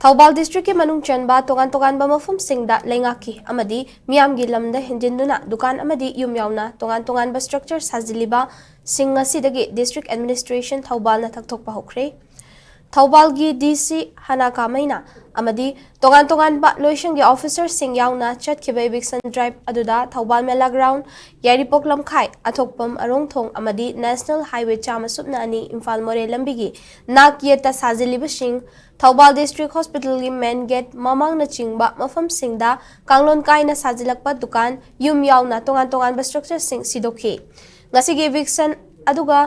Thoubal district ki manung chanba Tonganba mafum singda lengaki amadi miyamgi lamda hindinduna dukan amadi yum yauna Tonganba structure Sajilliba singa sidagi district administration Thoubal na Takthokhre Thoubal gi DC hana kamaina amadi Tonganba loishangi officer sing yauna chatkiba eviction drive aduda Thoubal mela ground yaripok lamkhai athokpam arongthong amadi national highway chama supna ani Imphal more lambigi nak yeta Sajilliba sing Thoubal district hospital gi main gate mamang na chingba mafam singda kanglon kaina sajilakpa dukan yum yauna Tonganba structure sing sidokhi ngasigi eviction aduga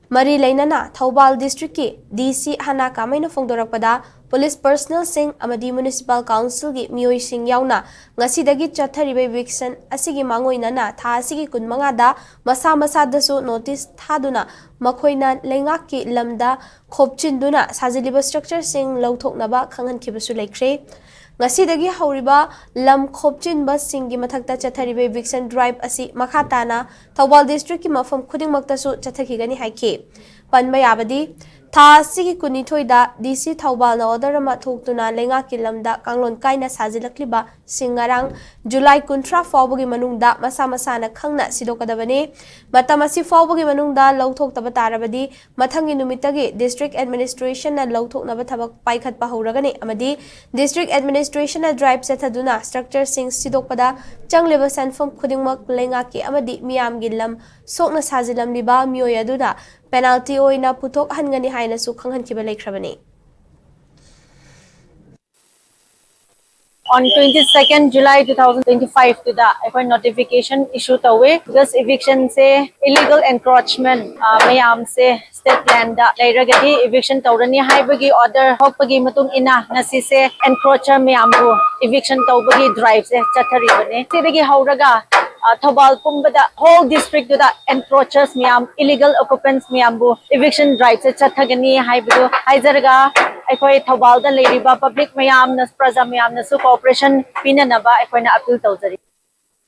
Mari Lainana, Thoubal District ki DC Hana Kamaina Fongdorakpada, Police Personnel Sing Amadi Municipal Council gi Miyoi Sing Yauna, Ngasidagi Chatharibe Vixen, Asigi Mangoinana, Tha Asigi Kunmangada, Masa Dasu Notice Thaduna, Makoina Lengaki Lamda, Khopchinduna, Sajilliba Structure Sing Lauthoknaba, Kangan Kibasu Lekre. Ngasidagi hauriba lam khopchinba singgi mathakta chatharibe Vixen Drive asi makhatana Thoubal district ki mafam khudingmakta su chathakigani haike panba yabadi tha sigi kunithoida DC Thoubal na order ma thoktuna lenga ki lamda kanglon kaina sajilakliba singarang July 13 fawbugi manungda masa na khangna sidokadabane matamasi fawbugi manungda lauthokta tarabadi mathangi numitagi district administration na lauthokna thabak paikhat pa horagani amadi district administration na drive sethaduna structure sing sidokpada changleba sanfam khudingmak lenga ki amadi miyam gilam sokna sajilam liba miyoi aduda penalty oina puthok hangani haina su khanghan kiba lekhrabani. On 22nd July 2025 to the notification issue away because eviction se illegal encroachment mayam se state land da lairagadi eviction tawrani haibagi order hokpagi matung ina nasi se encroacher mayam bu eviction tawbagi drive se chathari bane sidagi hauraga Thoubal pumbada whole district to the encroachers mayam illegal occupants mayam bu eviction drive se chathagani haibu haizarga akhoi Thoubal da leiriba public mayam na praja mayam na su cooperation pinanaba akhoi na appeal tawjari